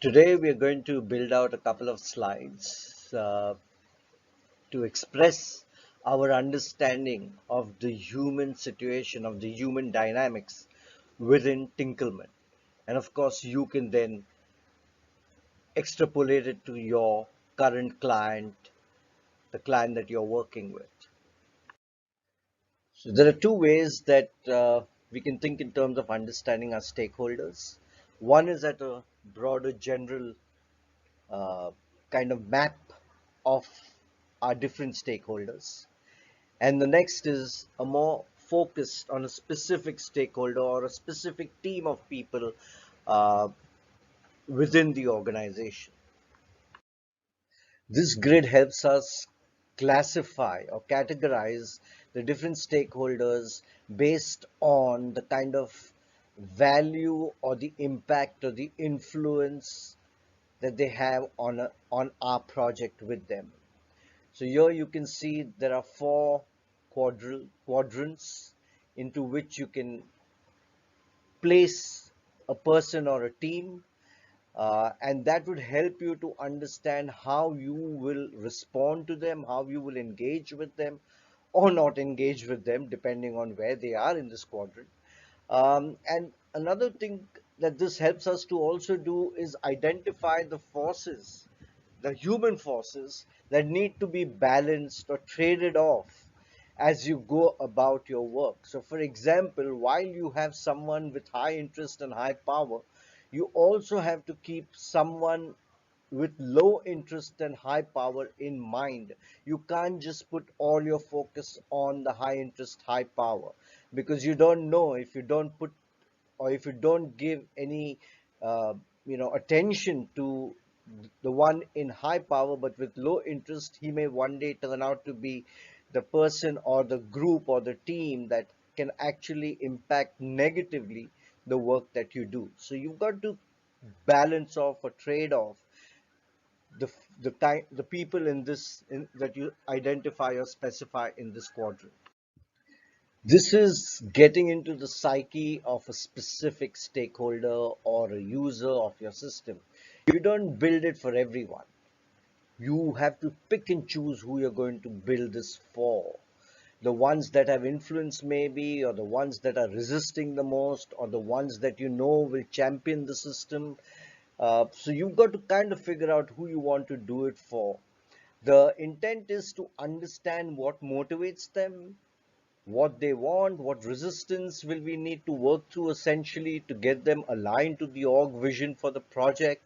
Today we are going to build out a couple of slides to express our understanding of the human situation, of the human dynamics within Tinkleman. And of course, you can then extrapolate it to your current client, the client that you're working with. So there are two ways that we can think in terms of understanding our stakeholders. One is at a broader general uh, kind of map of our different stakeholders. And the next is a more focused on a specific stakeholder or a specific team of people uh, within the organization. This grid helps us classify or categorize the different stakeholders based on the kind of value or the impact or the influence that they have on our project with them. So here you can see there are four quadrants into which you can place a person or a team, and that would help you to understand how you will respond to them, how you will engage with them or not engage with them, depending on where they are in this quadrant. And another thing that this helps us to also do is identify the forces, the human forces that need to be balanced or traded off as you go about your work. So, for example, while you have someone with high interest and high power, you also have to keep someone with low interest and high power in mind. You can't just put all your focus on the high interest, high power, because you don't know if you don't put or if you don't give any uh, attention to the one in high power but with low interest, he may one day turn out to be the person or the group or the team that can actually impact negatively the work that you do. So you've got to balance off or trade off the people that you identify or specify in this quadrant. This is getting into the psyche of a specific stakeholder or a user of your system. You don't build it for everyone. You have to pick and choose who you're going to build this for. The ones that have influence, maybe, or the ones that are resisting the most, or the ones that you know will champion the system. So you've got to kind of figure out who you want to do it for. The intent is to understand what motivates them, what they want, what resistance will we need to work through essentially to get them aligned to the org vision for the project,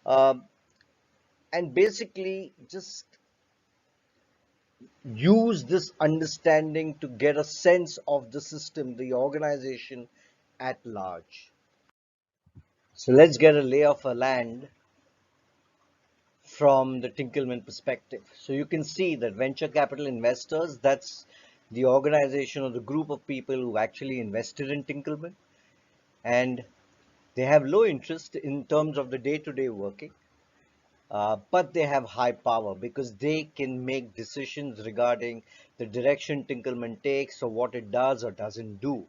um, and basically just use this understanding to get a sense of the system, the organization at large. So let's get a lay of a land from the Tinkleman perspective. So you can see that venture capital investors, that's the organization or the group of people who actually invested in Tinkleman, and they have low interest in terms of the day-to-day working, but they have high power because they can make decisions regarding the direction Tinkleman takes or what it does or doesn't do.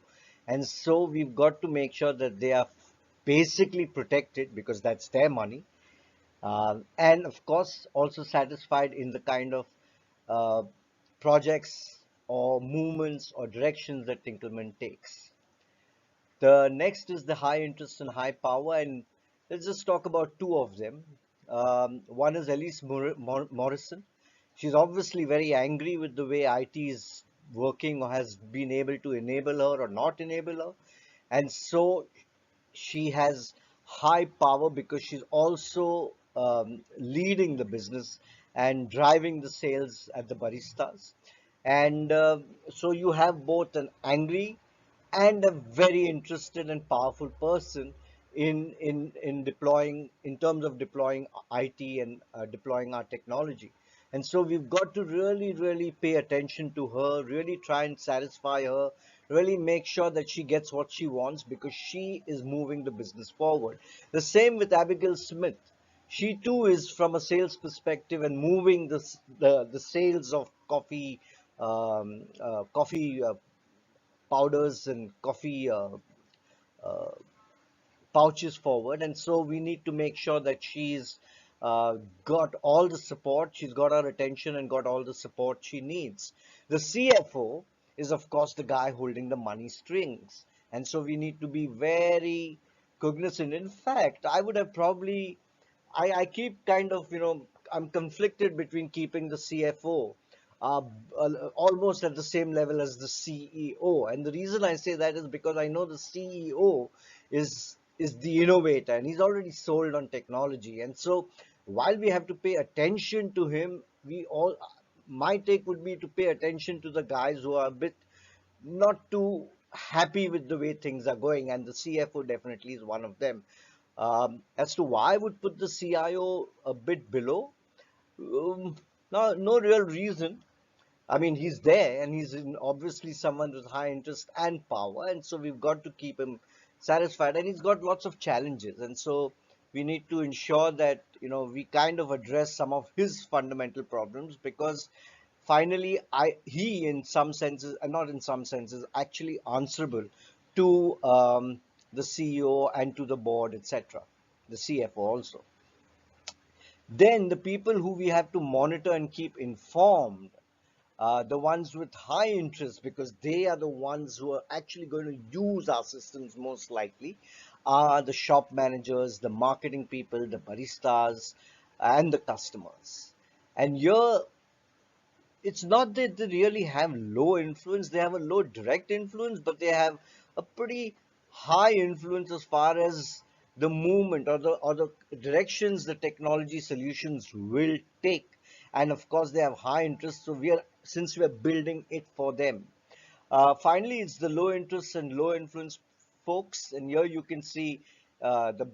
And so we've got to make sure that they are basically protected because that's their money. And of course, also satisfied in the kind of uh, projects or movements or directions that Tinkleman takes. The next is the high interest and high power, and let's just talk about two of them. One is Elise Morrison. She's obviously very angry with the way IT is working or has been able to enable her or not enable her. And so she has high power because she's also leading the business and driving the sales at the baristas. And so you have both an angry and a very interested and powerful person in deploying, in terms of deploying IT and deploying our technology. And so we've got to really pay attention to her, really try and satisfy her, really make sure that she gets what she wants because she is moving the business forward. The same with Abigail Smith. She too is from a sales perspective and moving the sales of coffee powders and coffee pouches forward, and so we need to make sure that she's uh, got all the support, she's got our attention and got all the support she needs. The CFO is, of course, the guy holding the money strings, and so we need to be very cognizant. In fact, I would have probably, I keep kind of, I'm conflicted between keeping the CFO uh, almost at the same level as the CEO. And the reason I say that is because I know the CEO is the innovator and he's already sold on technology. And so while we have to pay attention to him, we all, my take would be to pay attention to the guys who are a bit not too happy with the way things are going, and the CFO definitely is one of them. As to why I would put the CIO a bit below, no real reason. I mean, he's there and obviously someone with high interest and power, and so we've got to keep him satisfied. And he's got lots of challenges, and so we need to ensure that we kind of address some of his fundamental problems because finally, he in some senses, and not in some senses, actually answerable to the CEO and to the board, etc. The CFO also. Then the people who we have to monitor and keep informed, the ones with high interest, because they are the ones who are actually going to use our systems most likely, are the shop managers, the marketing people, the baristas, and the customers. And here, it's not that they really have low influence, they have a low direct influence, but they have a pretty high influence as far as the movement or the directions the technology solutions will take. And of course they have high interest, so we are building it for them. Finally, it's the low interest and low influence folks, and here you can see the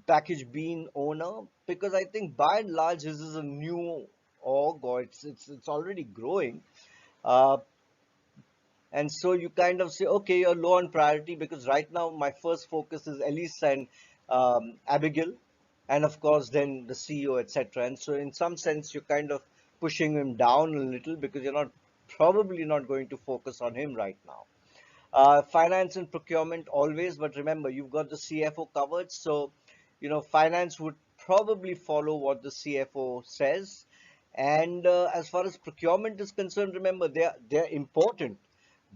package bean owner, because I think by and large this is a new org, or it's already growing. Uh, and so you kind of say, okay, you're low on priority because right now my first focus is Elise and Abigail, and of course then the CEO, etc. And so in some sense you're kind of pushing him down a little because you're not probably not going to focus on him right now. Finance and procurement always, but remember, you've got the CFO covered. So, finance would probably follow what the CFO says. And as far as procurement is concerned, remember, they're important,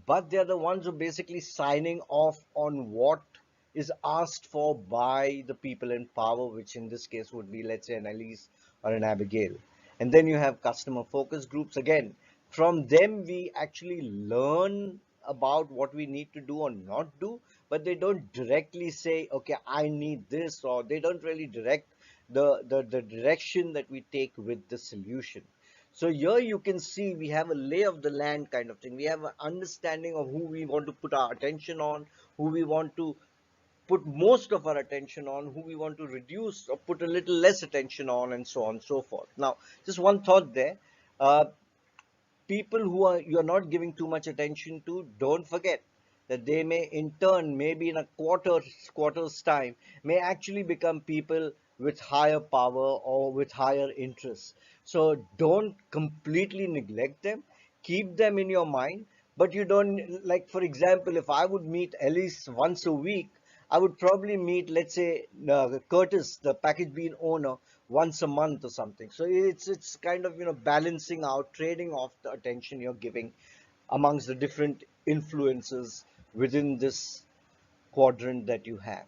but they're the ones who are basically signing off on what is asked for by the people in power, which in this case would be, let's say, an Elise or an Abigail. And then you have customer focus groups. Again, from them, we actually learn about what we need to do or not do, but they don't directly say, okay, I need this, or they don't really direct the direction that we take with the solution. So here you can see we have a lay of the land kind of thing. We have an understanding of who we want to put our attention on, who we want to put most of our attention on, who we want to reduce or put a little less attention on, and so on and so forth. Now, just one thought there. Uh, People who are you're not giving too much attention to, don't forget that they may in turn, maybe in a quarter's time, may actually become people with higher power or with higher interests. So don't completely neglect them, keep them in your mind, but you don't, like, for example, if I would meet Elise once a week, I would probably meet, let's say, Curtis, the package bean owner, once a month or something. So it's kind of balancing out, trading off the attention you're giving amongst the different influences within this quadrant that you have.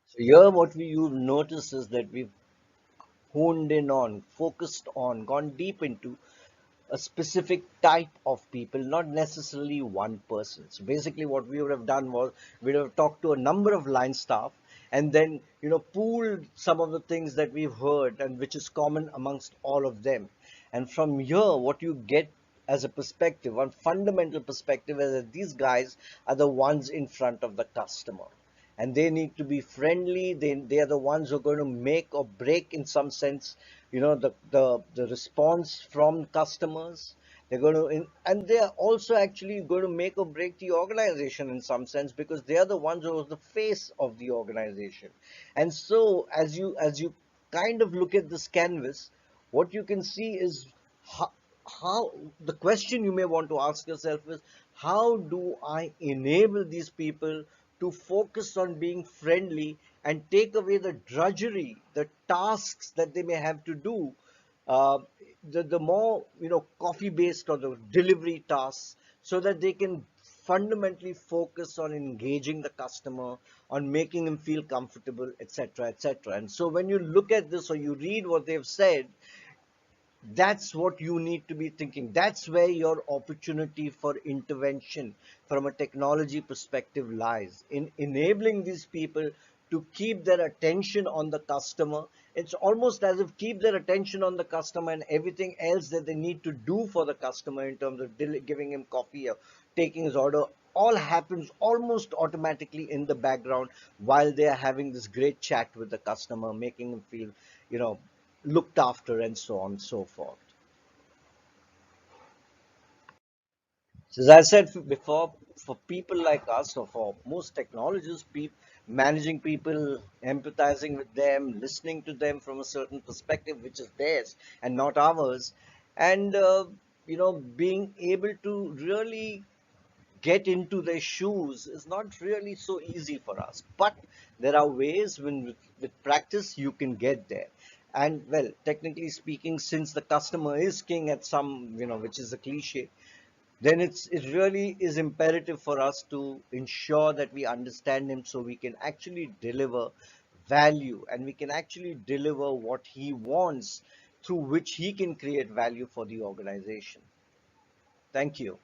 So here, what you'll notice is that we've honed in on, focused on, gone deep into a specific type of people, not necessarily one person. So basically, what we would have done was we would have talked to a number of line staff and then pooled some of the things that we've heard and which is common amongst all of them. And from here, what you get as a perspective, one fundamental perspective, is that these guys are the ones in front of the customer and they need to be friendly. They are the ones who are going to make or break, in some sense, the response from customers. They're going to and they are also actually going to make or break the organization in some sense, because they are the ones who are the face of the organization. And so as you kind of look at this canvas, what you can see is how, how the question you may want to ask yourself is, How do I enable these people to focus on being friendly and take away the drudgery, the tasks that they may have to do, uh, the more coffee based or the delivery tasks, so that they can fundamentally focus on engaging the customer, on making him feel comfortable, etc., etc. And so when you look at this or you read what they've said, that's what you need to be thinking. That's where your opportunity for intervention from a technology perspective lies, in enabling these people to keep their attention on the customer. It's almost as if keep their attention on the customer, and everything else that they need to do for the customer in terms of giving him coffee or taking his order all happens almost automatically in the background while they are having this great chat with the customer, making him feel you know looked after, and so on and so forth. So as I said before, for people like us, or for most technologists, managing people, empathizing with them, listening to them from a certain perspective, which is theirs and not ours, and being able to really get into their shoes is not really so easy for us. But there are ways when with practice you can get there. And well, technically speaking, since the customer is king at some, which is a cliche, then it really is imperative for us to ensure that we understand him so we can actually deliver value, and we can actually deliver what he wants, through which he can create value for the organization. Thank you.